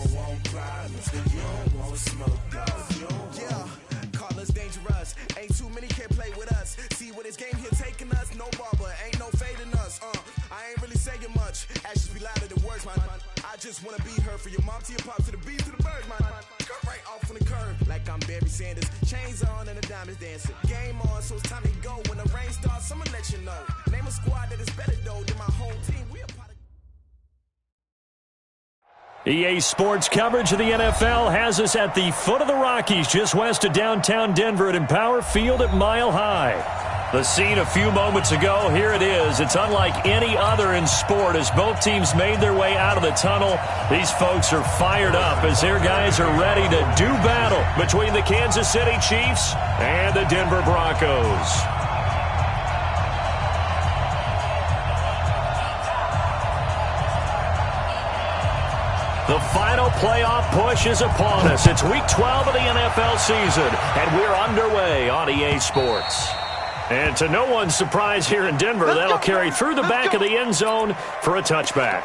don't want problems, you don't want smoke, yeah, call us dangerous. Ain't too many can play with us. See where this game here taking us. No barber, ain't no fading us. I ain't really saying much. Actions be louder than words, man. I just wanna be heard from your mom to your pop to the beat to the birds, man. Cut right off on the curb, like I'm Barry Sanders. Chains on and the diamonds dancing. Game on, so it's time to go. When the rain starts, I'ma let you know. Name a squad that is better though than my whole team. We a part of EA Sports coverage of the NFL has us at the foot of the Rockies, just west of downtown Denver at Empower Field at Mile High. The scene a few moments ago, here it is. It's unlike any other in sport as both teams made their way out of the tunnel. These folks are fired up as their guys are ready to do battle between the Kansas City Chiefs and the Denver Broncos. The final playoff push is upon us. It's Week 12 of the NFL season, and we're underway on EA Sports. And to no one's surprise here in Denver, that'll carry through the back of the end zone for a touchback.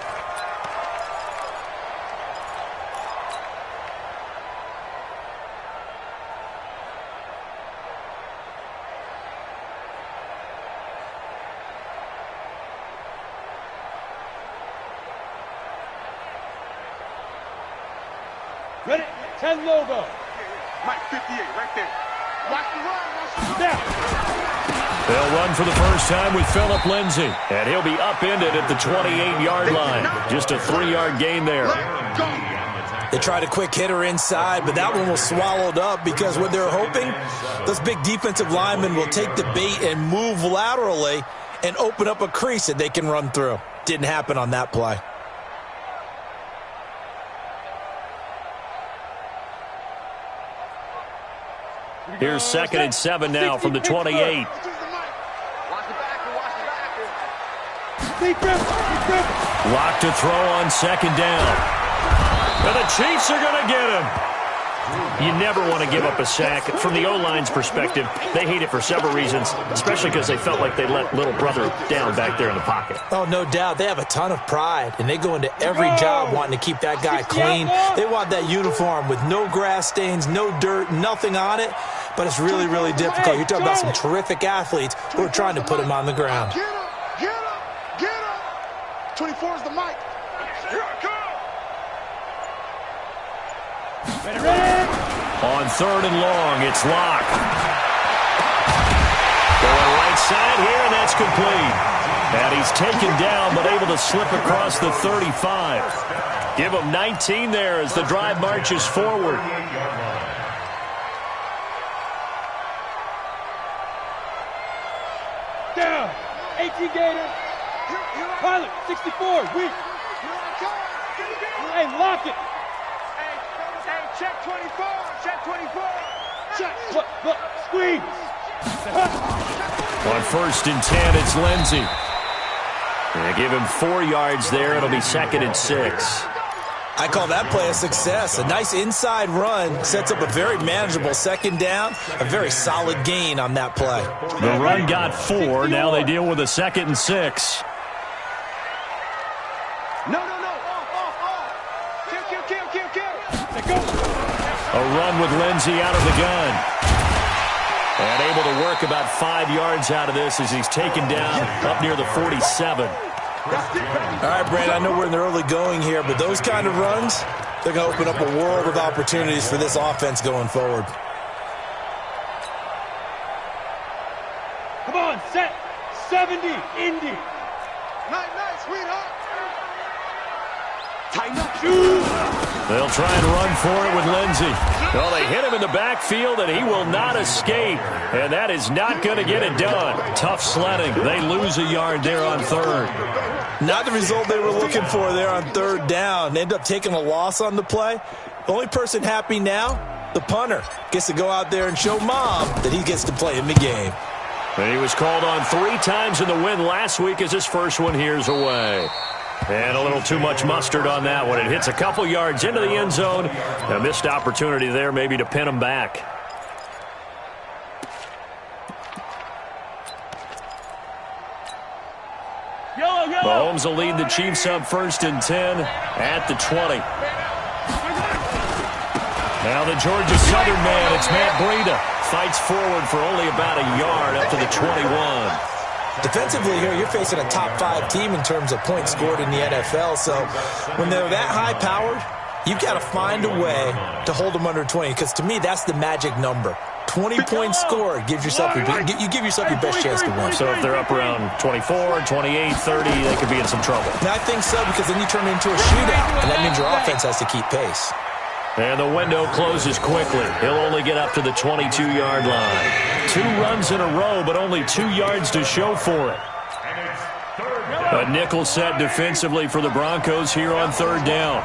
Ready? 10 logo. Mike 58, right there. Watch the run. Now. They'll run for the first time with Phillip Lindsay, and he'll be upended at the 28-yard line. Just a 3-yard gain there. They tried a quick hitter inside, but that one was swallowed up because what they're hoping, those big defensive linemen will take the bait and move laterally and open up a crease that they can run through. Didn't happen on that play. Here's 2nd and 7 now from the 28. Lock to throw on 2nd down. And the Chiefs are going to get him. You never want to give up a sack. From the O-line's perspective, they hate it for several reasons, especially because they felt like they let little brother down back there in the pocket. Oh, no doubt. They have a ton of pride, and they go into every job wanting to keep that guy clean. They want that uniform with no grass stains, no dirt, nothing on it. But it's really, really difficult. You're talking about some terrific athletes who are trying to put him on the ground. Get him! Get him! Get him! 24 is the mic. Here I come! Ready? On 3rd and long, it's Locke. Going right side here, and that's complete. And he's taken down, but able to slip across the 35. Give him 19 there as the drive marches forward. Down. 18 Gator. Pilot, 64. Weak. Hey, lock it. Hey, check 24. Check 24. Check. Look. Squeeze. On 1st and 10, it's Lindsay. They give him 4 yards there. It'll be 2nd and 6. I call that play a success. A nice inside run sets up a very manageable 2nd down. A very solid gain on that play. The run got 4. Now they deal with a 2nd and 6. No. Kill. A run with Lindsay out of the gun. And able to work about 5 yards out of this as he's taken down up near the 47. All right, Brandon, I know we're in the early going here, but those kind of runs, they're going to open up a world of opportunities for this offense going forward. Come on, set. 70. Indy. Nice, sweetheart. Tighten up. Shoot. They'll try and run for it with Lindsay. Well, they hit him in the backfield, and he will not escape. And that is not going to get it done. Tough sledding. They lose a yard there on 3rd. Not the result they were looking for there on 3rd down. They end up taking a loss on the play. The only person happy now, the punter, gets to go out there and show Mom that he gets to play in the game. And he was called on 3 times in the win last week as his first one here's away. And a little too much mustard on that one. It hits a couple yards into the end zone. A missed opportunity there maybe to pin him back. Yellow. Mahomes will lead the Chiefs up 1st and 10 at the 20. Now the Georgia Southern man, it's Matt Breida, fights forward for only about a yard up to the 21. Defensively here, you're facing a top-5 team in terms of points scored in the NFL, so when they're that high-powered, you've got to find a way to hold them under 20, because to me, that's the magic number. 20 points scored gives yourself you give yourself your best chance to win. So if they're up around 24, 28, 30, they could be in some trouble. And I think so, because then you turn it into a shootout, and that means your offense has to keep pace. And the window closes quickly. He'll only get up to the 22-yard line. 2 runs in a row, but only 2 yards to show for it. A nickel set defensively for the Broncos here on 3rd down.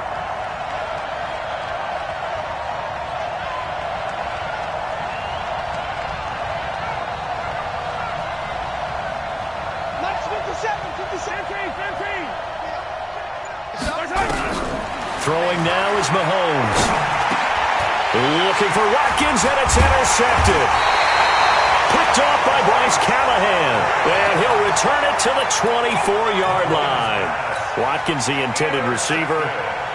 Throwing now is Mahomes. Looking for Watkins, and it's intercepted. Picked off by Bryce Callahan. And he'll return it to the 24-yard line. Watkins, the intended receiver.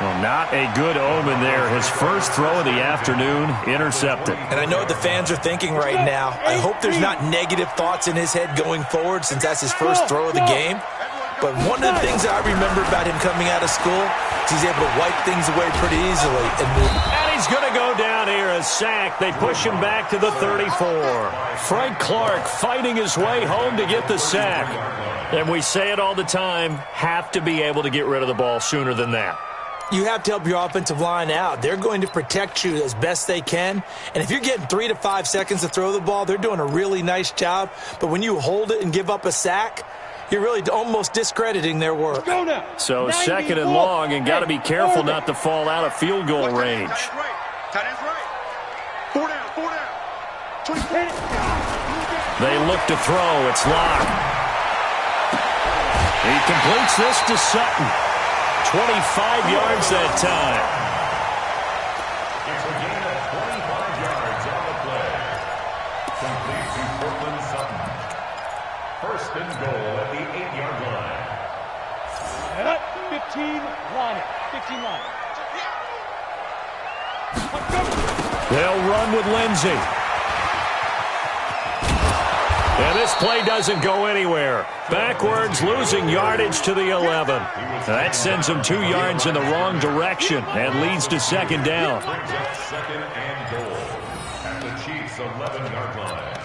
Well, not a good omen there. His first throw of the afternoon, intercepted. And I know what the fans are thinking right now. I hope there's not negative thoughts in his head going forward, since that's his first throw of the game. But one of the things that I remember about him coming out of school is he's able to wipe things away pretty easily and move. And he's going to go down here, a sack. They push him back to the 34. Frank Clark fighting his way home to get the sack. And we say it all the time, have to be able to get rid of the ball sooner than that. You have to help your offensive line out. They're going to protect you as best they can. And if you're getting 3 to 5 seconds to throw the ball, they're doing a really nice job. But when you hold it and give up a sack, you're really almost discrediting their work. So 2nd and long, and got to be careful not to fall out of field goal range. Tight end's right. 4 down, 4 down. They look to throw. It's locked. He completes this to Sutton. 25 yards that time. It's a gain of 25 yards on the play. Complete to Cortland Sutton. 1st and goal at the 8-yard line. 15 line. 15 line. They'll run with Lindsey. And this play doesn't go anywhere. Backwards, losing yardage to the 11. That sends them 2 yards in the wrong direction and leads to 2nd down. Brings up 2nd and goal at the Chiefs' 11-yard line.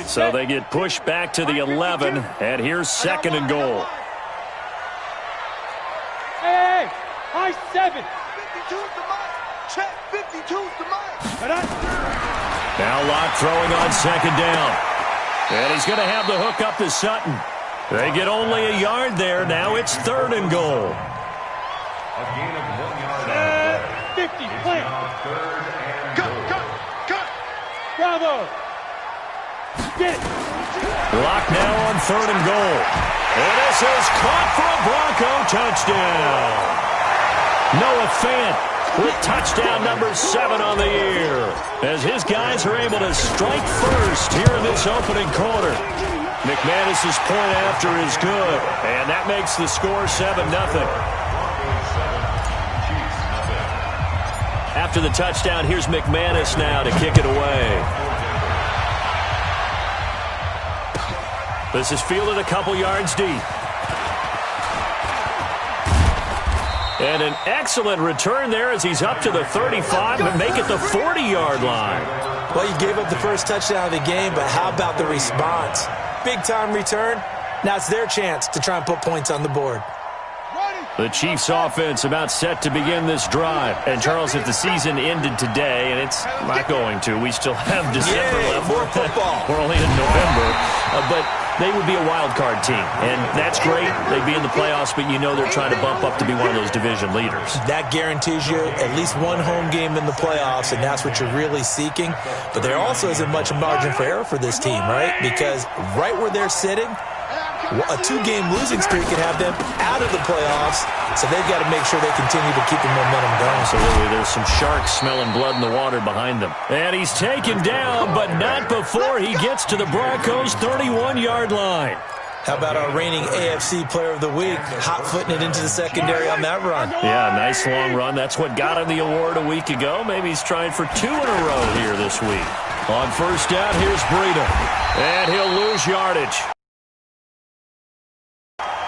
So they get pushed back to the 11, and here's 2nd and goal. Hey, high 7. 52's the mic. Check, 52's the mic. Now Locke throwing on 2nd down. And he's going to have the hook up to Sutton. They get only a yard there. Now it's 3rd and goal. A gain of 1 yard. 50, play. 3rd and goal. Cut. Bravo. Get it. Locke now on 3rd and goal. And this is caught for a Bronco touchdown. Noah Fant with touchdown number 7 on the year, as his guys are able to strike first here in this opening quarter. McManus's point after is good, and that makes the score 7-0. After the touchdown, here's McManus now to kick it away. This is fielded a couple yards deep. And an excellent return there as he's up to the 35 and make it the 40-yard line. Well, you gave up the first touchdown of the game, but how about the response? Big-time return. Now it's their chance to try and put points on the board. The Chiefs offense about set to begin this drive. And, Charles, if the season ended today, and it's not going to, we still have December left. More football. We're only in November. But they would be a wild card team. And that's great. They'd be in the playoffs, but you know they're trying to bump up to be one of those division leaders. That guarantees you at least one home game in the playoffs, and that's what you're really seeking. But there also isn't much margin for error for this team, right? Because right where they're sitting, A 2-game losing streak could have them out of the playoffs, so they've got to make sure they continue to keep the momentum going. Absolutely. There's some sharks smelling blood in the water behind them. And he's taken down, but not before he gets to the Broncos' 31-yard line. How about our reigning AFC Player of the Week, hot-footing it into the secondary on that run? Yeah, nice long run. That's what got him the award a week ago. Maybe he's trying for 2 in a row here this week. On first down, here's Breida. And he'll lose yardage.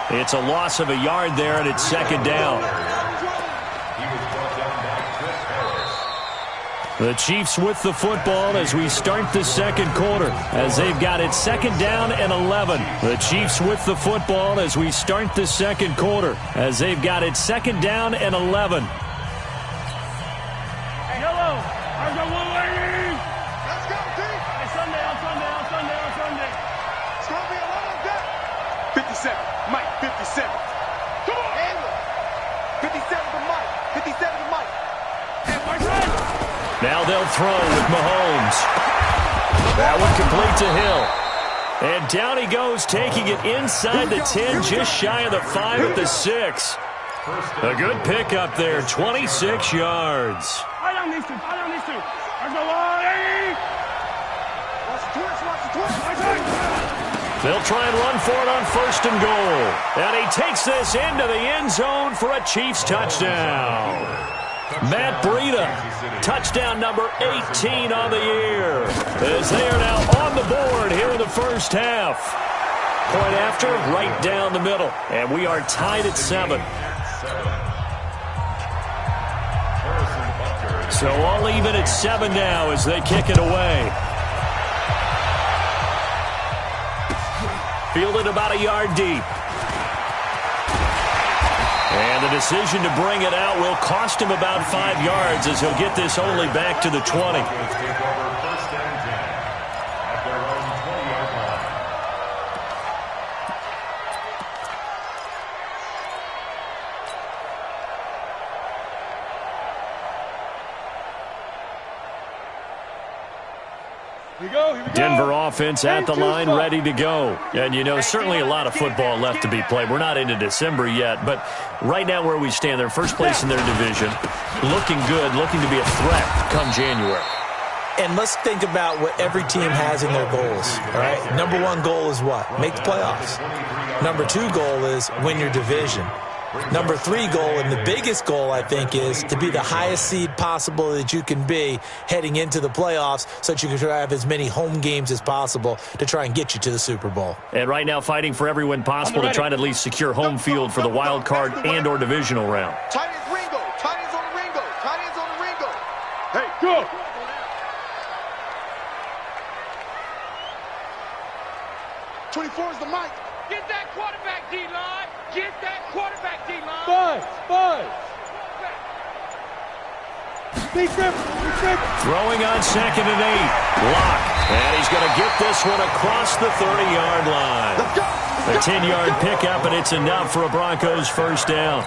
It's a loss of a yard there, and it's second down. The Chiefs with the football as we start the second quarter, as they've got it second down and 11. The Chiefs with the football as we start the second quarter, as they've got it second down and 11. Hey, hello. How's the one lady? Let's go, team. Hey, Sunday. It's going to be a long day. 57. Mike, 57. Come on. Handle. 57 to Mike. 57 to Mike. Hey, my friend. Now they'll throw with Mahomes. That one complete to Hill. And down he goes, taking it inside the 10, just shy of the 5 at the 6. A good pickup there, 26 yards. I don't need to. There's no way. Watch the twist. They'll try and run for it on first and goal. And he takes this into the end zone for a Chiefs touchdown. Matt Breida, touchdown number 18 on the year, as they are now on the board here in the first half. Point after, right down the middle, and we are tied at 7. So all even at 7 now as they kick it away. Fielded about a yard deep. And the decision to bring it out will cost him about 5 yards as he'll get this only back to the 20. Here we go. Denver offense at the line, ready to go. And, you know, certainly a lot of football left to be played. We're not into December yet, but right now where we stand, they're first place in their division, looking good, looking to be a threat come January. And let's think about what every team has in their goals, all right? Number 1 goal is what? Make the playoffs. Number 2 goal is win your division. Number 3 goal, and the biggest goal, I think, is to be the highest seed possible that you can be heading into the playoffs so that you can try to have as many home games as possible to try and get you to the Super Bowl. And right now fighting for every win possible to try to at least secure home field for the wild card and or divisional round. Tight ends Ringo. Tight ends on the Ringo. Tight ends on the Ringo. Hey, Go. 24 is the mic. Get that quarterback, D-line. Get that quarterback, D-line. Buzz. Big trip. Throwing on second and 8. Lock. And he's going to get this one across the 30-yard line. A 10-yard pickup, and it's enough for a Broncos first down.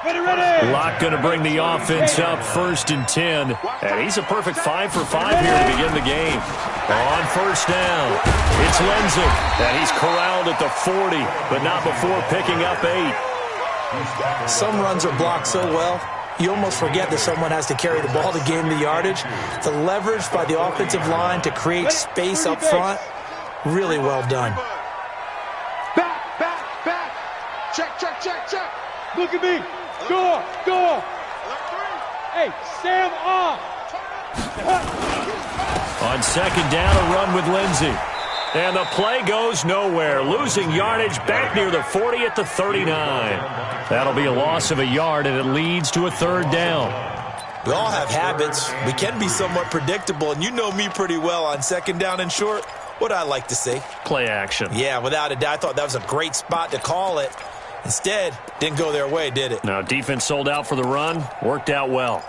Ready. Lock going to bring the offense up first and 10. And he's a perfect 5 for 5 here to begin the game. On first down, it's Lindsay. And he's corralled at the 40, but not before picking up 8. Some runs are blocked so well, you almost forget that someone has to carry the ball to gain the yardage. The leverage by the offensive line to create space up front, really well done. Back. Check. Look at me. Go. Hey, Sam off. On second down, a run with Lindsay. And the play goes nowhere, losing yardage back near the 40 at the 39. That'll be a loss of a yard, and it leads to a third down. We all have habits. We can be somewhat predictable, and you know me pretty well on second down and short. What I like to see? Play action. Yeah, without a doubt, I thought that was a great spot to call it. Instead, didn't go their way, did it? Now, defense sold out for the run. Worked out well.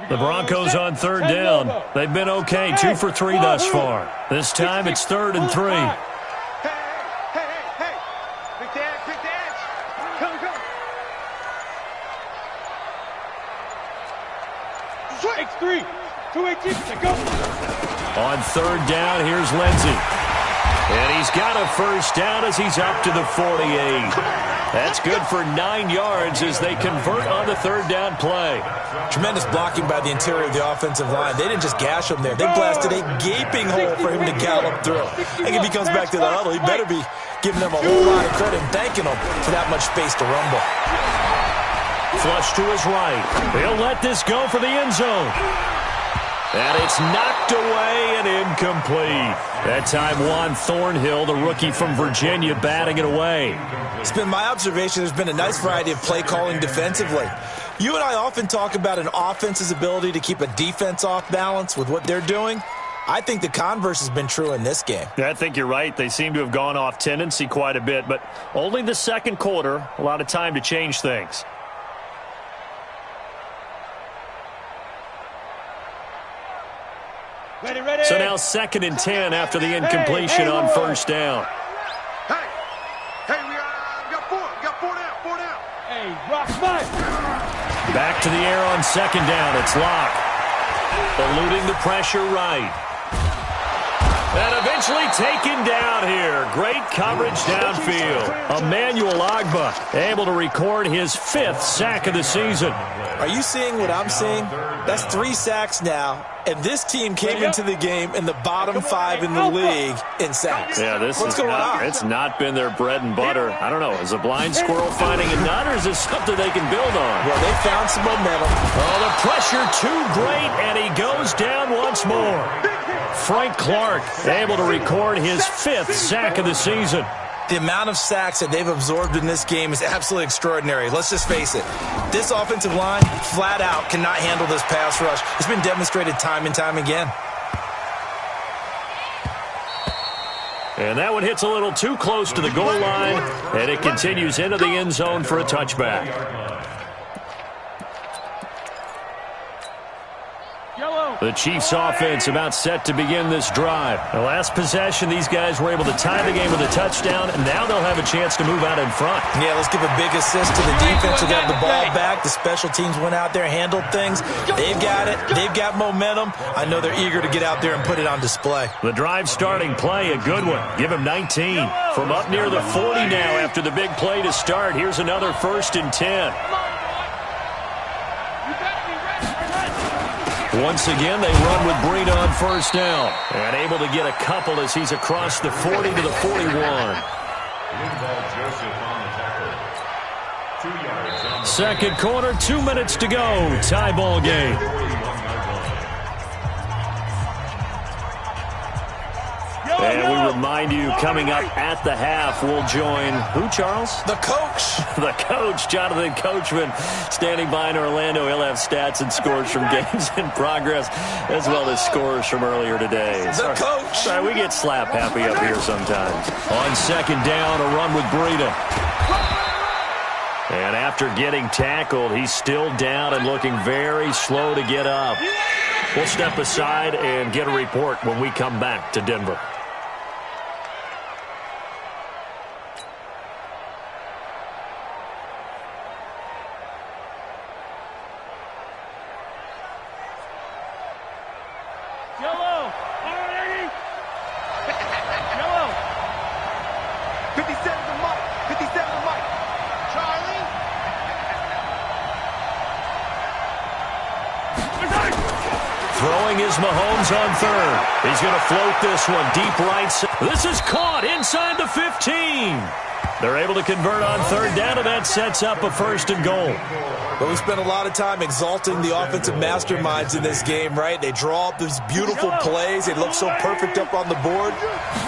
The Broncos on third down. They've been okay, 2 for 3 thus far. This time it's 3rd and 3. Hey. Pick the edge. Come. X3. 2-8 deep. Go. On third down, here's Lindsey. And he's got a first down as he's up to the 48. That's good for 9 yards as they convert on the third down play. Tremendous blocking by the interior of the offensive line. They didn't just gash him there. They blasted a gaping hole for him to gallop through. I think if he comes back to the huddle, he better be giving them a whole lot of credit and thanking them for that much space to rumble. Flush to his right. He'll let this go for the end zone. And it's knocked away and incomplete. That time, Juan Thornhill, the rookie from Virginia, batting it away. It's been my observation there's been a nice variety of play calling defensively. You and I often talk about an offense's ability to keep a defense off balance with what they're doing. I think the converse has been true in this game. Yeah, I think you're right. They seem to have gone off tendency quite a bit, but only the second quarter, a lot of time to change things. Ready, ready. So now 2nd and 10 after the incompletion on first down. Hey, we got four down. Hey, rock mine. Back to the air on 2nd down. It's Locke. Eluding the pressure right. And eventually taken down here. Great coverage downfield. Emmanuel Ogbah able to record his 5th sack of the season. Are you seeing what I'm seeing? That's 3 sacks now, and this team came into the game in the bottom 5 in the league in sacks. Yeah, What's going on? It's not been their bread and butter. I don't know. Is a blind squirrel finding a nut, or is this something they can build on? Well, they found some momentum. Oh, the pressure too great, and he goes down once more. Frank Clark able to record his 5th sack of the season. The amount of sacks that they've absorbed in this game is absolutely extraordinary. Let's just face it. This offensive line, flat out, cannot handle this pass rush. It's been demonstrated time and time again. And that one hits a little too close to the goal line, and it continues into the end zone for a touchback. The Chiefs offense about set to begin this drive. The last possession, these guys were able to tie the game with a touchdown, and now they'll have a chance to move out in front. Yeah, let's give a big assist to the defense who got the ball back. The special teams went out there, handled things. They've got it. They've got momentum. I know they're eager to get out there and put it on display. The drive starting play, a good one. Give him 19. From up near the 40 now after the big play to start. Here's another 1st and 10. Once again, they run with Breida on first down. And able to get a couple as he's across the 40 to the 41. Second quarter, 2 minutes to go. Tie ball game. And we remind you, coming up at the half, we'll join who, Charles? The coach. The coach, Jonathan Coachman, standing by in Orlando. He'll have stats and scores from games in progress, as well as scores from earlier today. The coach. Sorry, we get slap happy up here sometimes. On 2nd down, a run with Breida. And after getting tackled, he's still down and looking very slow to get up. We'll step aside and get a report when we come back to Denver. Yellow. 57 to Mike. 57 to Mike. Charlie. Throwing is Mahomes on 3rd. He's going to float this one deep right. This is caught inside the 15. They're able to convert on 3rd down, and that sets up a 1st and goal. But we spent a lot of time exalting the offensive masterminds in this game, right? They draw up these beautiful plays. They look so perfect up on the board.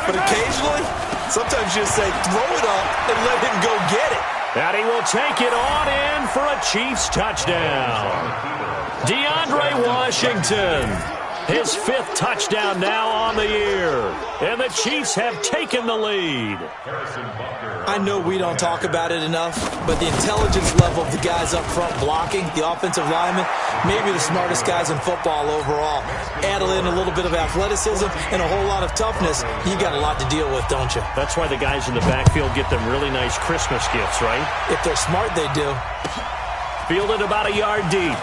But occasionally, sometimes you just say, throw it up and let him go get it. And he will take it on in for a Chiefs touchdown. DeAndre Washington, his 5th touchdown now on the year. And the Chiefs have taken the lead. I know we don't talk about it enough, but the intelligence level of the guys up front blocking, the offensive linemen, maybe the smartest guys in football overall. Add in a little bit of athleticism and a whole lot of toughness, you got a lot to deal with, don't you? That's why the guys in the backfield get them really nice Christmas gifts, right? If they're smart, they do. Fielded about a yard deep.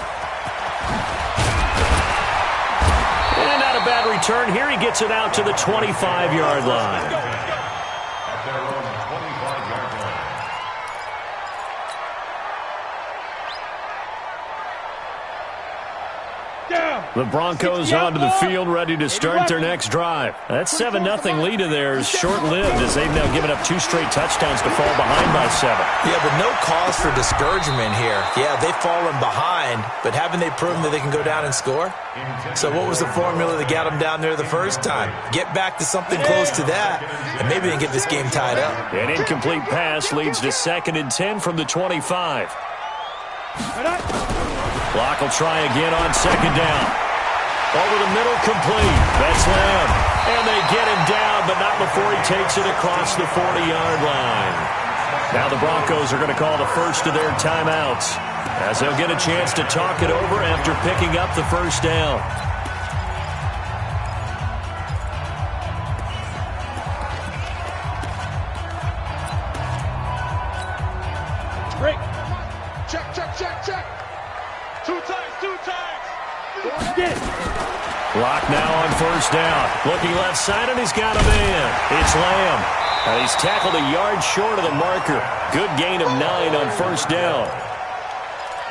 And not a bad return here. He gets it out to the 25-yard line. At their own 25-yard line. The Broncos onto the field, ready to start their next drive. That 7-0 lead of theirs short-lived as they've now given up 2 straight touchdowns to fall behind by 7. Yeah, but no cause for discouragement here. Yeah, they've fallen behind, but haven't they proven that they can go down and score? So what was the formula that got them down there the first time? Get back to something close to that, and maybe they can get this game tied up. An incomplete pass leads to 2nd and 10 from the 25. Block will try again on 2nd down. Over the middle, complete. That's Lamb. And they get him down, but not before he takes it across the 40-yard line. Now the Broncos are going to call the first of their timeouts, as they'll get a chance to talk it over after picking up the first down. Break. Check, check, check, check. 2 times, 2 times. Get it. Block now on first down. Looking left side, and he's got a man. It's Lamb. And he's tackled a yard short of the marker. Good gain of 9 on first down.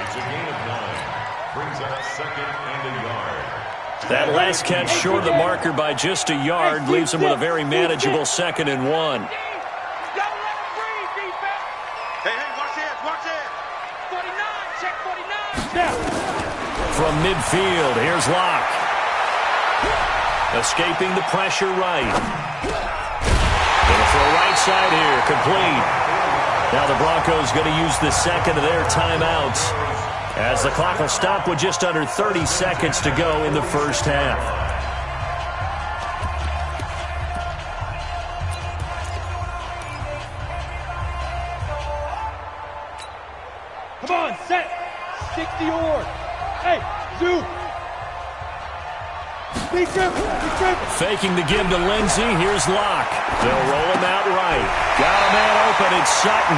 It's a gain of 9. Brings up 2nd and a yard. That last catch short of the marker by just a yard leaves him with a very manageable 2nd and 1. Hey, watch it, watch it. 49, check 49. Now. From midfield, here's Locke. Escaping the pressure right. Going for a right side here, complete. Now the Broncos going to use the 2nd of their timeouts, as the clock will stop with just under 30 seconds to go in the first half. Come on, set. 60 or. Hey, Zoo. Big dribble, big dribble. Faking the give to Lindsey. Here's Locke. They'll roll him out right. Got a man open. It's Sutton.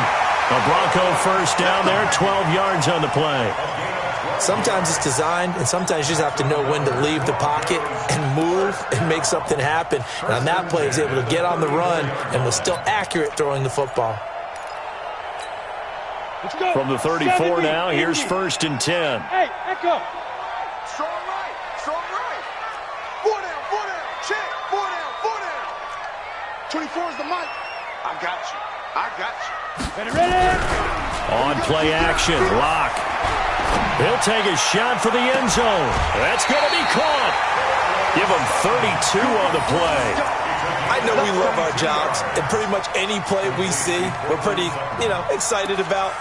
A Bronco first down there, 12 yards on the play. Sometimes it's designed, and sometimes you just have to know when to leave the pocket and move and make something happen. And on that play, he was able to get on the run and was still accurate throwing the football. Let's go. From the 34 now, here's 1st and 10. Hey, Echo. Strong right, strong right. 4 down, check. 4 down. 24 is the mic. I got you. Ready. On play action, Locke. He'll take a shot for the end zone. That's going to be caught. Give him 32 on the play. I know we love our jobs, and pretty much any play we see, we're pretty, excited about.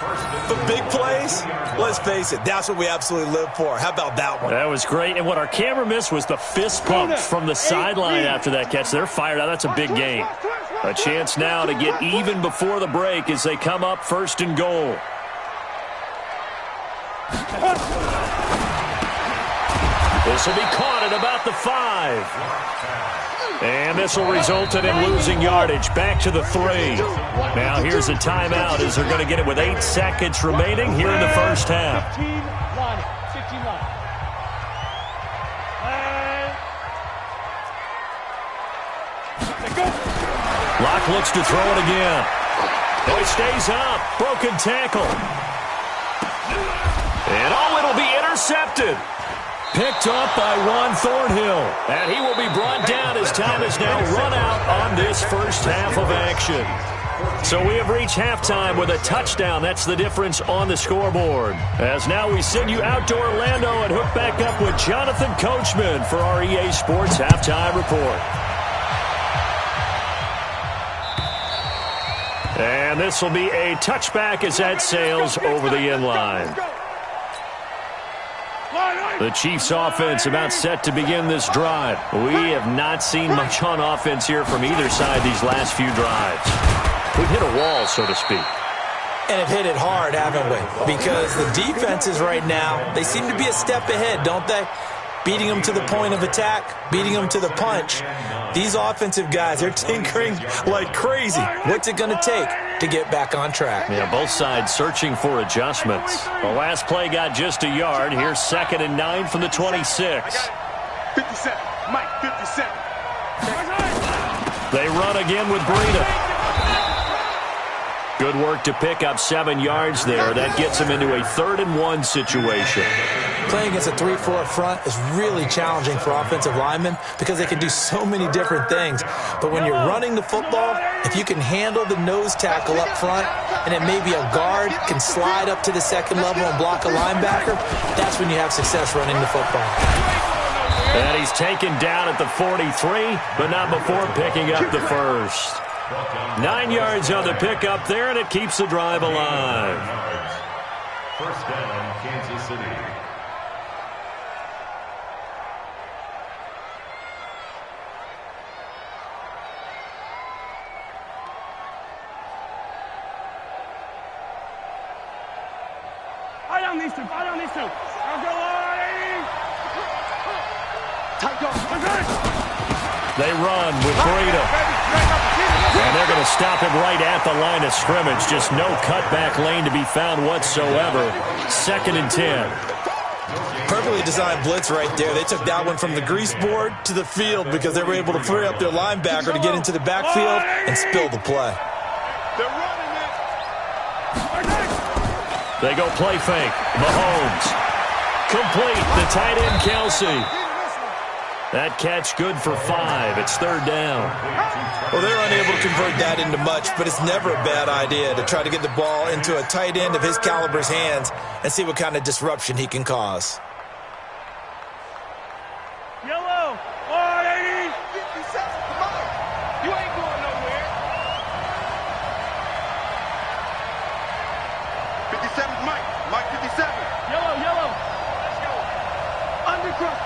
But big plays, let's face it, that's what we absolutely live for. How about that one? That was great, and what our camera missed was the fist pump from the sideline after that catch. They're fired out. That's a big gain. A chance now to get even before the break as they come up 1st and goal. This will be caught at about the 5. And this will result in him losing yardage back to the 3. Now here's a timeout as they're going to get it with 8 seconds remaining here in the first half. 15 line. Locke looks to throw it again. Oh, he stays up. Broken tackle. And it'll be intercepted. Picked up by Juan Thornhill. And he will be brought down as time is now run out on this first half of action. So we have reached halftime with a touchdown. That's the difference on the scoreboard. As now we send you out to Orlando and hook back up with Jonathan Coachman for our EA Sports Halftime Report. And this will be a touchback as that sails over the end line. The Chiefs offense about set to begin this drive. We have not seen much on offense here from either side these last few drives. We've hit a wall, so to speak. And have hit it hard, haven't we? Because the defenses right now, they seem to be a step ahead, don't they? Beating them to the point of attack, beating them to the punch. These offensive guys, they're tinkering like crazy. What's it going to take to get back on track? Yeah, both sides searching for adjustments. The last play got just a yard. Here's 2nd and 9 from the 26. 57. Mike, 57. They run again with Breida. Good work to pick up 7 yards there. That gets them into a 3rd-and-1 situation. Playing against a 3-4 front is really challenging for offensive linemen because they can do so many different things. But when you're running the football, if you can handle the nose tackle up front, and then maybe a guard can slide up to the 2nd level and block a linebacker, that's when you have success running the football. And he's taken down at the 43, but not before picking up the first. 9 yards on the pickup there, and it keeps the drive alive. First down, Kansas City. I don't need to. I'll go on. Tight go. They run with Breida. And they're going to stop him right at the line of scrimmage. Just no cutback lane to be found whatsoever. 2nd and 10. Perfectly designed blitz right there. They took that one from the grease board to the field because they were able to free up their linebacker to get into the backfield and spill the play. They're running it. They go play fake. Mahomes. Complete. The tight end, Kelsey. That catch good for 5. It's 3rd down. Well, they're unable to convert that into much, but it's never a bad idea to try to get the ball into a tight end of his caliber's hands and see what kind of disruption he can cause. Yellow. 180. 57. Come on. You ain't going nowhere. 57 Mike. Mike 57. Yellow. Let's go. Undercrunch.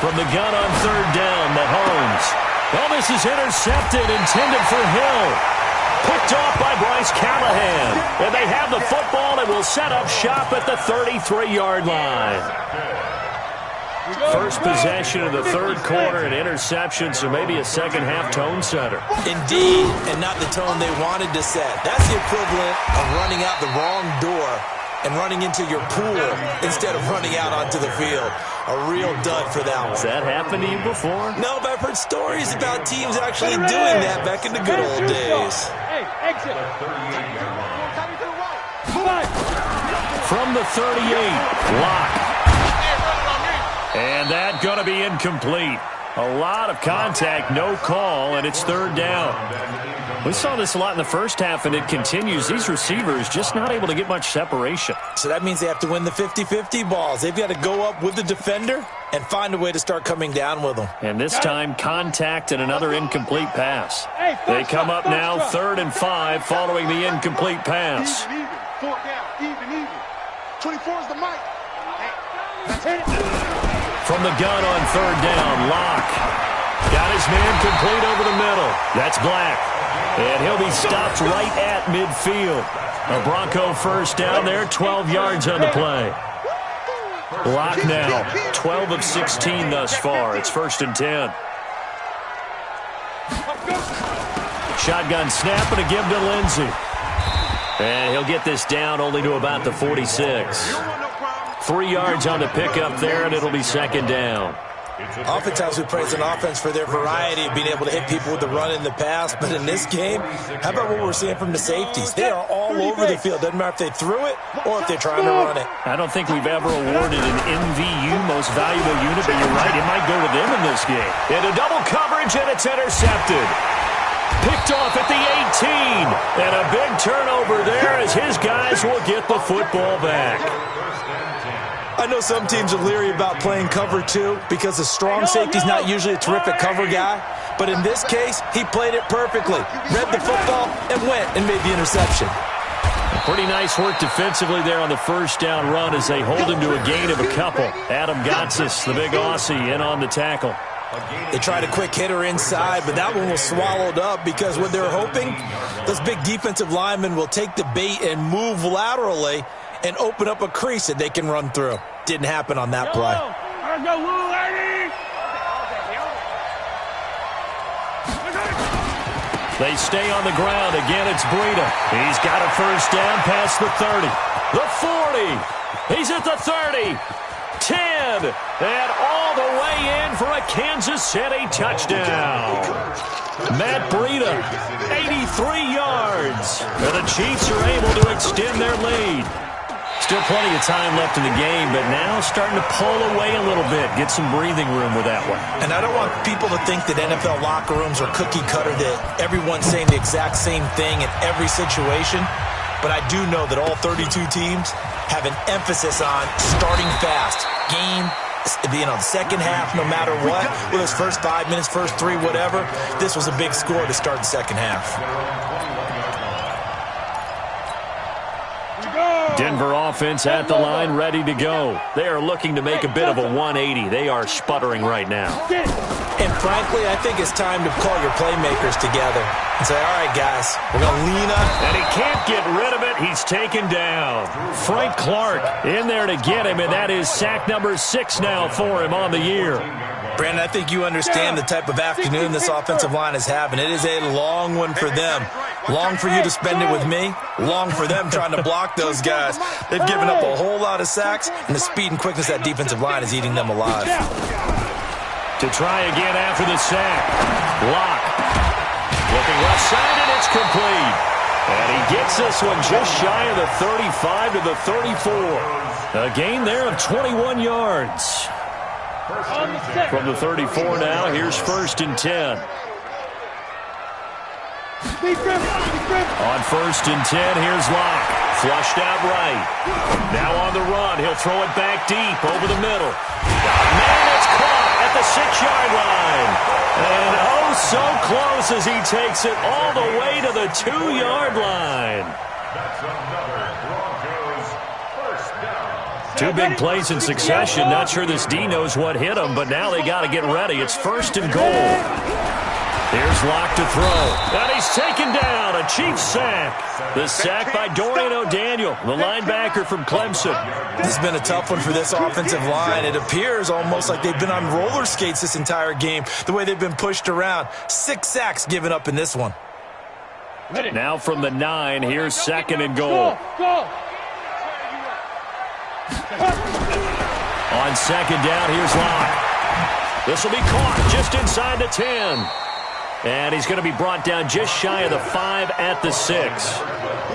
From the gun on 3rd down, Mahomes. Well, this is intercepted, intended for Hill. Picked off by Bryce Callahan. And they have the football and will set up shop at the 33-yard line. First possession of the 3rd quarter, an interception, so maybe a second-half tone setter. Indeed, and not the tone they wanted to set. That's the equivalent of running out the wrong door and running into your pool instead of running out onto the field. A real dud for that one. Has that happened to you before? No, but I've heard stories about teams actually doing that back in the good old days. Hey, exit. From the 38, Locke. And that going to be incomplete. A lot of contact, no call, and it's 3rd down. We saw this a lot in the first half, and it continues. These receivers just not able to get much separation. So that means they have to win the 50-50 balls. They've got to go up with the defender and find a way to start coming down with them. And this time, contact and another incomplete pass. They come up now 3rd and 5 following the incomplete pass. Even. 4th down. Even. 24 is the mic. From the gun on 3rd down, Locke. Got his man complete over the middle. That's Black. And he'll be stopped right at midfield. A Bronco first down there, 12 yards on the play. Locke now, 12 of 16 thus far. It's 1st and 10. Shotgun snap and a give to Lindsey. And he'll get this down only to about the 46. 3 yards on the pickup there, and it'll be 2nd down. Oftentimes we praise an offense for their variety of being able to hit people with the run in the pass, but in this game, how about what we're seeing from the safeties? They are all over the field. Doesn't matter if they threw it or if they're trying to run it. I don't think we've ever awarded an MVU, most valuable unit, but you're right, it might go to them in this game. Into double coverage, and it's intercepted. Picked off at the 18, and a big turnover there as his guys will get the football back. I know some teams are leery about playing cover 2 because the strong safety's not usually a terrific cover guy. But in this case, he played it perfectly. Read the football and went and made the interception. Pretty nice work defensively there on the first down run as they hold him to a gain of a couple. Adam Gotsis, the big Aussie, in on the tackle. They tried a quick hitter inside, but that one was swallowed up because what they're hoping, those big defensive linemen will take the bait and move laterally and open up a crease that they can run through. Didn't happen on that play. They stay on the ground. Again, it's Breida. He's got a first down past the 30. The 40. He's at the 30. 10. And all the way in for a Kansas City touchdown. Matt Breida, 83 yards. And the Chiefs are able to extend their lead. Still plenty of time left in the game, but now starting to pull away a little bit, get some breathing room with that one. And I don't want people to think that NFL locker rooms are cookie cutter, that everyone's saying the exact same thing in every situation. But I do know that all 32 teams have an emphasis on starting fast. Game, the second half, no matter what, whether it's first 5 minutes, first 3, whatever, this was a big score to start the second half. Denver offense at the line, ready to go. They are looking to make a bit of a 180. They are sputtering right now. And frankly, I think it's time to call your playmakers together and say, all right, guys, we're going to lean up. And he can't get rid of it. He's taken down. Frank Clark in there to get him, and that is sack number 6 now for him on the year. Brandon, I think you understand the type of afternoon this offensive line is having. It is a long one for them. Long for you to spend it with me. Long for them trying to block those guys. They've given up a whole lot of sacks, and the speed and quickness of that defensive line is eating them alive. To try again after the sack. Locke. Looking left side, and it's complete. And he gets this one just shy of the 35 to the 34. A gain there of 21 yards. From the 34 now, here's 1st and 10. On 1st and 10, here's Locke. Flushed out right. Now on the run, he'll throw it back deep over the middle. Man, it's caught at the 6-yard line. And oh, so close as he takes it all the way to the 2-yard line. That's another Broncos first down. 2 big plays in succession. Not sure this D knows what hit him, but now they got to get ready. It's 1st and goal. Here's Locke to throw. And he's taken down. A Chiefs sack. The sack by Dorian O'Daniel, the linebacker from Clemson. This has been a tough one for this offensive line. It appears almost like they've been on roller skates this entire game, the way they've been pushed around. 6 sacks given up in this one. Now from the 9, here's 2nd and goal. On 2nd down, here's Locke. This will be caught just inside the 10. And he's going to be brought down just shy of the 5 at the 6.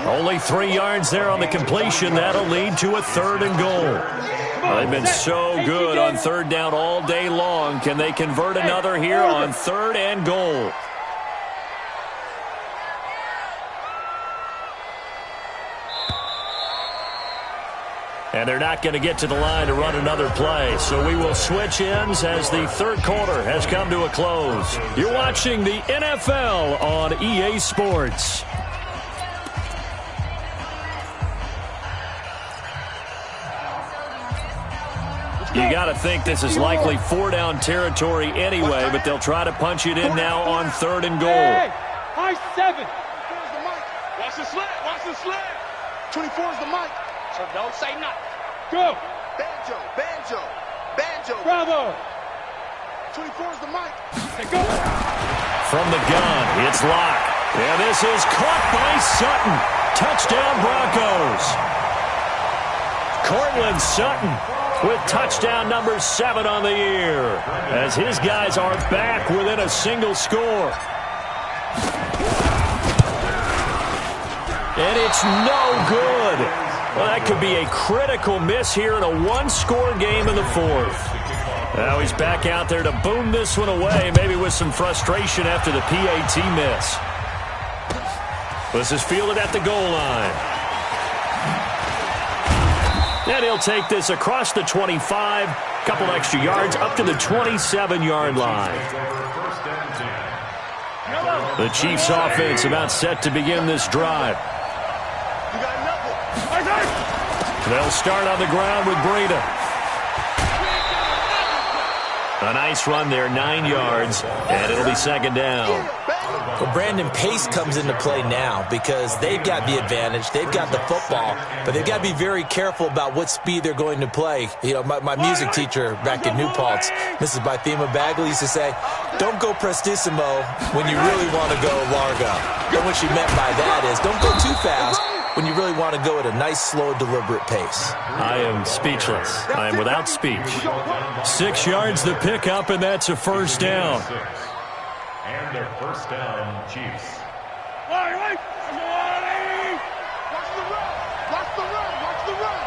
Only 3 yards there on the completion. That'll lead to a 3rd and goal. They've been so good on 3rd down all day long. Can they convert another here on 3rd and goal? And they're not going to get to the line to run another play. So we will switch ends as the 3rd quarter has come to a close. You're watching the NFL on EA Sports. You got to think this is likely 4-down territory anyway, but they'll try to punch it in now on 3rd and goal. Hey, high 7. Watch the slant. Watch the slant. 24 is the mic. So don't say nothing. Go. Banjo. Banjo. Banjo. Bravo. 24 is the mic. Hey, go. From the gun, it's Locke. And this is caught by Sutton. Touchdown Broncos. Cortland Sutton with touchdown number 7 on the year, as his guys are back within a single score. And it's no good. Well, that could be a critical miss here in a 1-score game in the 4th. Now he's back out there to boom this one away, maybe with some frustration after the PAT miss. This is fielded at the goal line. And he'll take this across the 25, couple extra yards, up to the 27-yard line. The Chiefs offense about set to begin this drive. They'll start on the ground with Breida. A nice run there, 9 yards, and it'll be 2nd down. Well, Brandon, pace comes into play now because they've got the advantage. They've got the football, but they've got to be very careful about what speed they're going to play. You know, my music teacher back in New Paltz, Mrs. Bythema Bagley, used to say, don't go prestissimo when you really want to go largo. And what she meant by that is don't go too fast when you really want to go at a nice, slow, deliberate pace. I am speechless. I am without speech. 6 yards the pickup, and that's a first down. And their first down, Chiefs. Watch the run. Watch the run. Watch the run.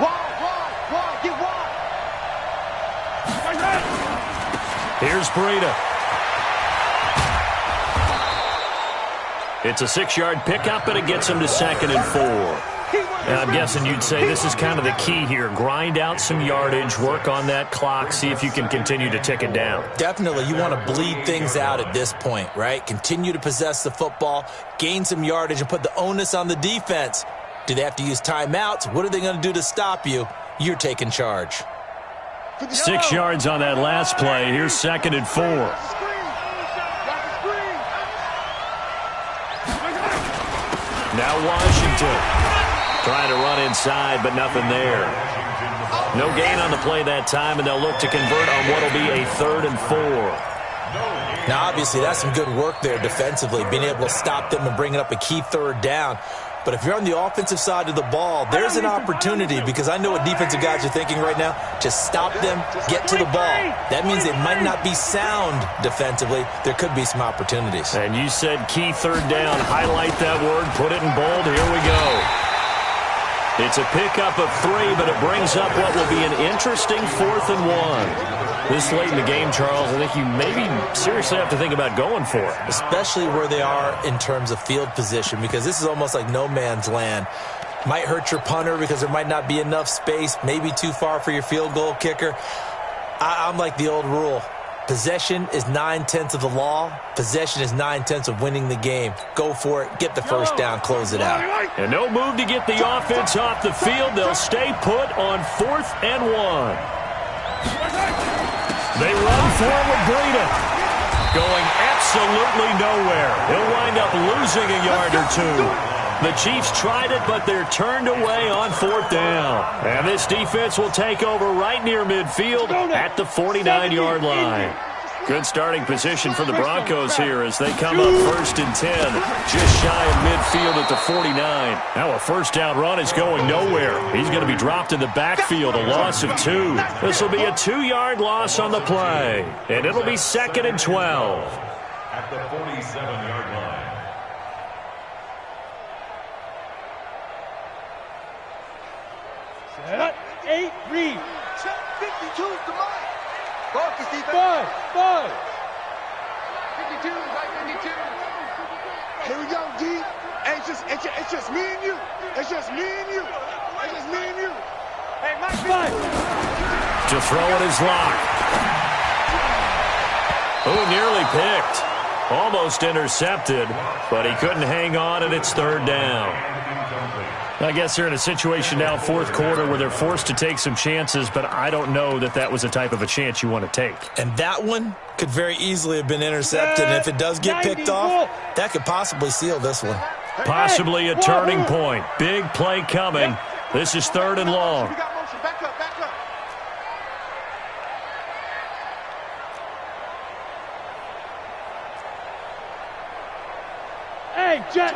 Wide. Get wide. Here's Breida. It's a 6-yard pickup, and it gets him to 2nd and 4. And I'm guessing you'd say this is kind of the key here. Grind out some yardage, work on that clock, see if you can continue to tick it down. Definitely. You want to bleed things out at this point, right? Continue to possess the football, gain some yardage, and put the onus on the defense. Do they have to use timeouts? What are they going to do to stop you? You're taking charge. 6 yards on that last play. Here's 2nd and 4. Now Washington trying to run inside, but nothing there. No gain on the play that time, and they'll look to convert on what will be a 3rd and 4. Now, obviously, that's some good work there defensively, being able to stop them and bringing up a key 3rd down. But if you're on the offensive side of the ball, there's an opportunity, because I know what defensive guys are thinking right now. Just stop them, get to the ball. That means they might not be sound defensively. There could be some opportunities. And you said key 3rd down. Highlight that word. Put it in bold. Here we go. It's a pickup of 3, but it brings up what will be an interesting 4th and 1. This late in the game, Charles, I think you maybe seriously have to think about going for it. Especially where they are in terms of field position, because this is almost like no man's land. Might hurt your punter because there might not be enough space, maybe too far for your field goal kicker. I'm like the old rule. Possession is 9/10 of the law. Possession is 9/10 of winning the game. Go for it. Get the first down. Close it out. And no move to get the offense off the field. They'll stay put on 4th and 1. They run forward, Breida. Going absolutely nowhere. He'll wind up losing a yard or 2. The Chiefs tried it, but they're turned away on 4th down. And this defense will take over right near midfield at the 49-yard line. Good starting position for the Broncos here as they come up 1st and 10, just shy of midfield at the 49. Now a first down run is going nowhere. He's going to be dropped in the backfield, a loss of 2. This will be a 2-yard loss on the play, and it'll be 2nd and 12. At the 47-yard line. Set, 8, read. Check 52's the mic. Focus, defense. 5. 52, like 52. Here we go, D. It's just me and you. It's just me and you. It's just me and you. Hey, Mike. 5. To throw it is locked. Oh, nearly picked. Almost intercepted, but he couldn't hang on, and it's 3rd down. I guess they're in a situation now, 4th quarter, where they're forced to take some chances, but I don't know that that was the type of a chance you want to take. And that one could very easily have been intercepted, and if it does get picked off, that could possibly seal this one. Possibly a turning point. Big play coming. This is 3rd and long. We got motion. Back up. Hey, Jet.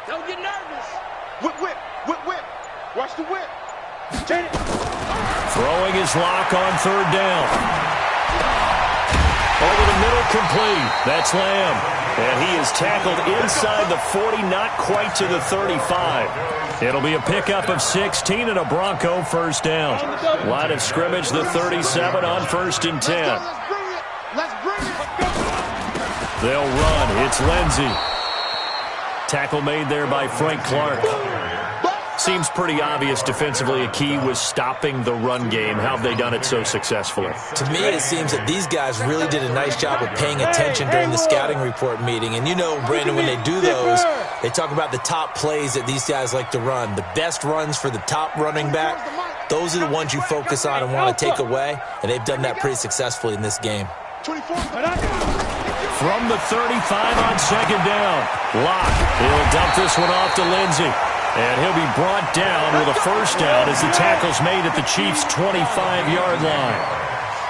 Don't get nervous. Whip. Watch the whip. Throwing his lock on 3rd down. Over the middle, complete. That's Lamb. And he is tackled inside the 40, not quite to the 35. It'll be a pickup of 16 and a Bronco first down. Line of scrimmage, the 37 on 1st and 10. Let's bring it. They'll run. It's Lindsey. Tackle made there by Frank Clark. Seems pretty obvious defensively a key was stopping the run game. How have they done it so successfully? To me, it seems that these guys really did a nice job of paying attention during the scouting report meeting. And you know, Brandon, when they do those, they talk about the top plays that these guys like to run. The best runs for the top running back, those are the ones you focus on and want to take away. And they've done that pretty successfully in this game. From the 35 on second down. Locke, he'll dump this one off to Lindsey. And he'll be brought down with a first down as the tackle's made at the Chiefs' 25-yard line.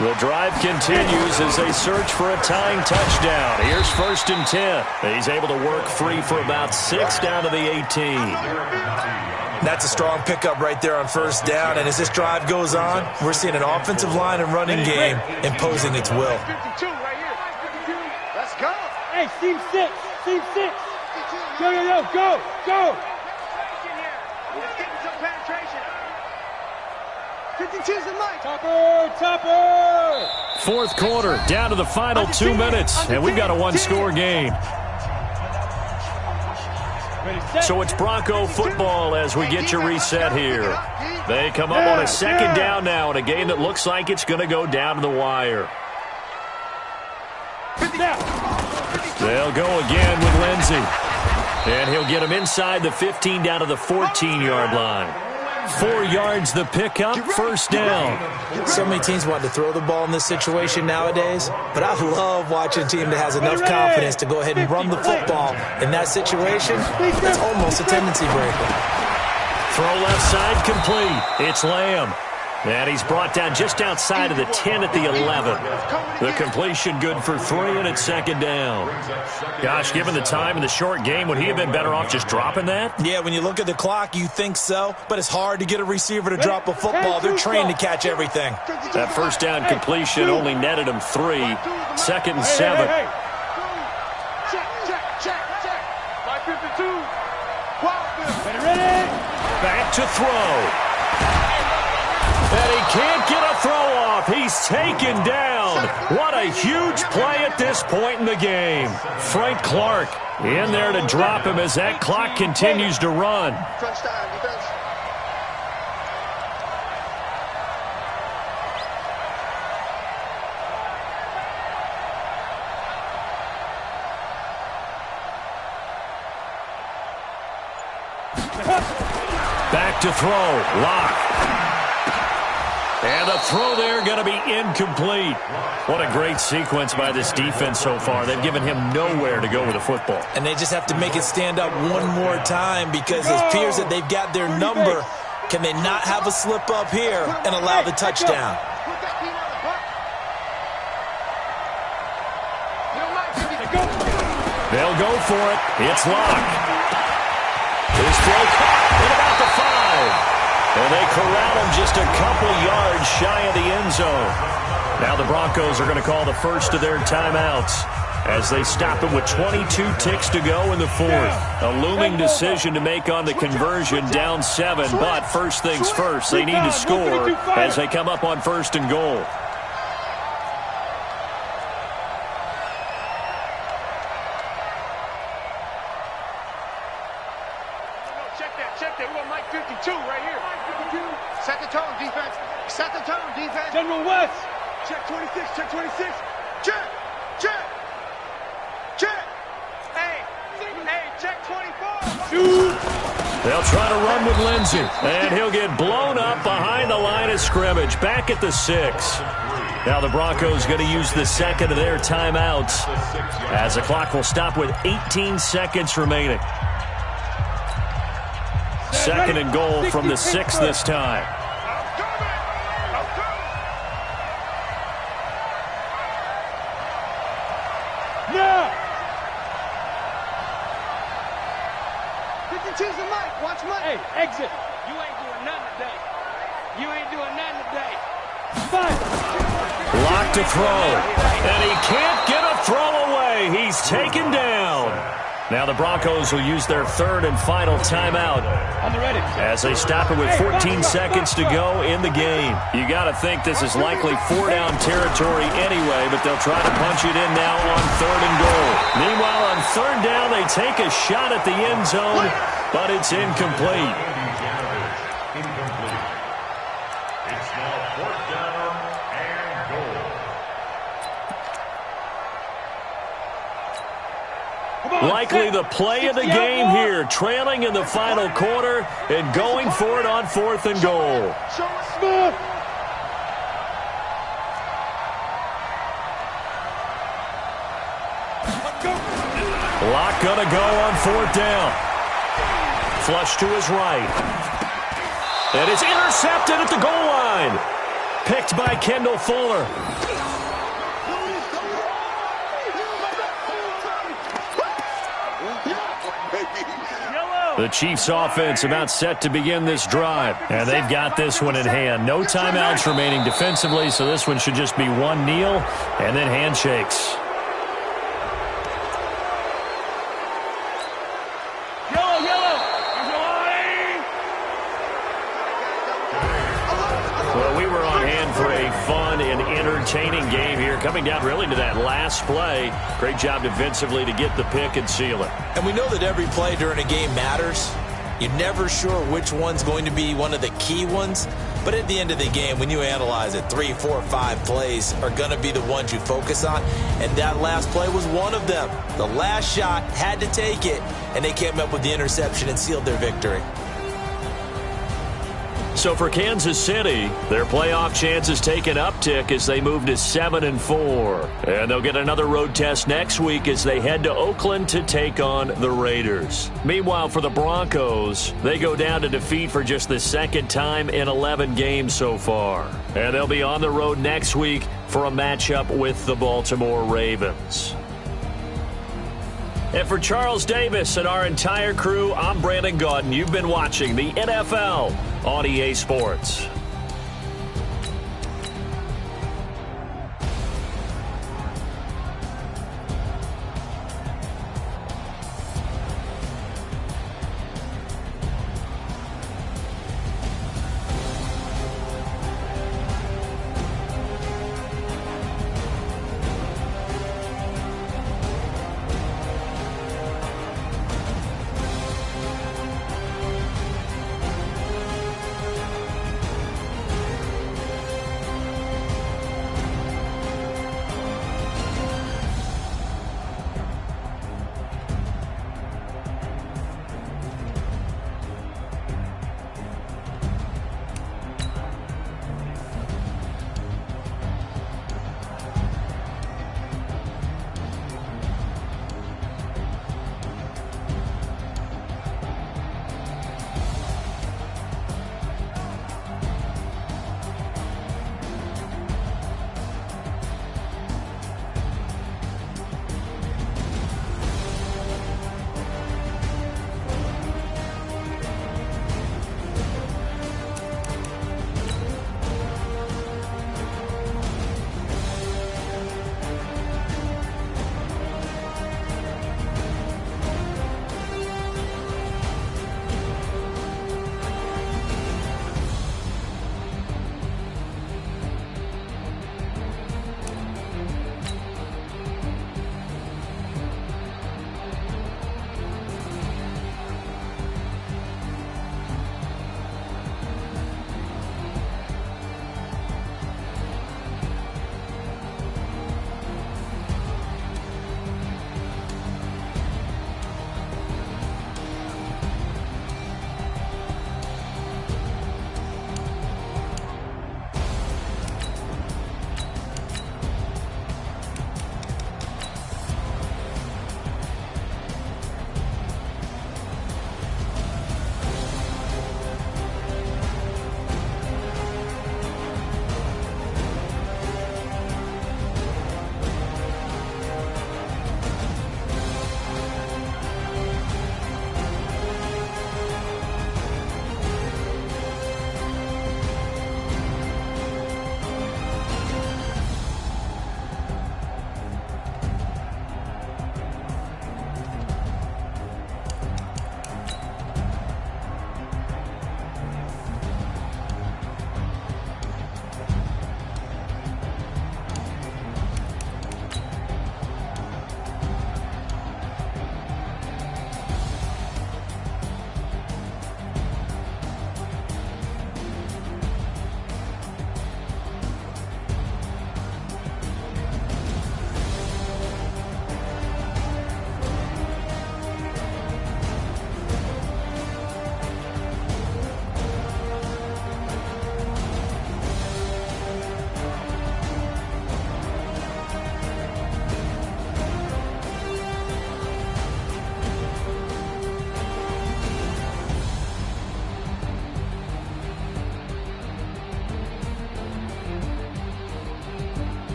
The drive continues as they search for a tying touchdown. Here's 1st and 10. He's able to work free for about 6 down to the 18. That's a strong pickup right there on first down. And as this drive goes on, we're seeing an offensive line and running game imposing its will. 52 right here. 52. Let's go. Hey, team 6. Team 6. Go, go, go, go, go. Let's get some penetration. 52's the mic. Topper, topper. Fourth quarter, down to the final 2 minutes, and we've got a one-score game. So it's Bronco football as we get you reset here. They come up on a second down now in a game that looks like it's going to go down to the wire. They'll go again with Lindsey. And he'll get him inside the 15 down to the 14-yard line. 4 yards the pickup, first down. So many teams want to throw the ball in this situation nowadays, but I love watching a team that has enough confidence to go ahead and run the football. In that situation, that's almost a tendency breaker. Throw left side complete. It's Lamb. And he's brought down just outside of the 10 at the 11. The completion good for 3, and it's second down. Gosh, given the time in the short game, would he have been better off just dropping that? Yeah, when you look at the clock, you think so, but it's hard to get a receiver to drop a football. They're trained to catch everything. That first down completion only netted him 3. 2nd and 7. Check, check. 552. Ready? Back to throw. And he can't get a throw off. He's taken down. What a huge play at this point in the game. Frank Clark in there to drop him as that clock continues to run. Crunch time, defense. Back to throw. Locke. And the throw there going to be incomplete. What a great sequence by this defense so far. They've given him nowhere to go with the football. And they just have to make it stand up one more time because it appears that they've got their number. Can they not have a slip up here and allow the touchdown? They'll go for it. It's Locke. His throw caught at about the 5. And they corral him just a couple yards shy of the end zone. Now the Broncos are going to call the first of their timeouts as they stop it with 22 ticks to go in the 4th. A looming decision to make on the conversion, down 7. But first things first, they need to score as they come up on 1st and goal. Check that. We got Mike 52 right here. 52. Set the tone, defense. Set the tone, defense. General West. Check 26. Check 26. Check. Hey, check 24. They'll try to run with Lindsey, and he'll get blown up behind the line of scrimmage, back at the 6. Now the Broncos going to use the second of their timeouts as the clock will stop with 18 seconds remaining. 2nd and goal from the 6 this time. Now. 52's the mic. Watch Mike. Hey, exit. You ain't doing nothing today. You ain't doing nothing today. 5. Locked to throw, and he can't get a throw away. He's taken down. Now the Broncos will use their 3rd and final timeout On the ready. as they stop it with 14 seconds to go in the game. You got to think this is likely 4-down territory anyway, but they'll try to punch it in now on 3rd and goal. Meanwhile, on 3rd down, they take a shot at the end zone, but it's incomplete. It's now 4th down and goal. Likely the play of the game here, trailing in the final quarter and going for it on 4th and goal. Clock gonna go on 4th down. Flush to his right. And it's intercepted at the goal line. Picked by Kendall Fuller. The Chiefs offense about set to begin this drive. And they've got this one in hand. No timeouts remaining defensively, so this one should just be one kneel and then handshakes. Well, we were on hand for a fun and entertaining game here. Coming down really to that last play. Great job defensively to get the pick and seal it. And we know that every play during a game matters. You're never sure which one's going to be one of the key ones. But at the end of the game, when you analyze it, 3, 4, 5 plays are going to be the ones you focus on. And that last play was one of them. The last shot had to take it, and they came up with the interception and sealed their victory. So for Kansas City, their playoff chances take an uptick as they move to 7-4. And they'll get another road test next week as they head to Oakland to take on the Raiders. Meanwhile, for the Broncos, they go down to defeat for just the second time in 11 games so far. And they'll be on the road next week for a matchup with the Baltimore Ravens. And for Charles Davis and our entire crew, I'm Brandon Gaudin. You've been watching the NFL on EA Sports.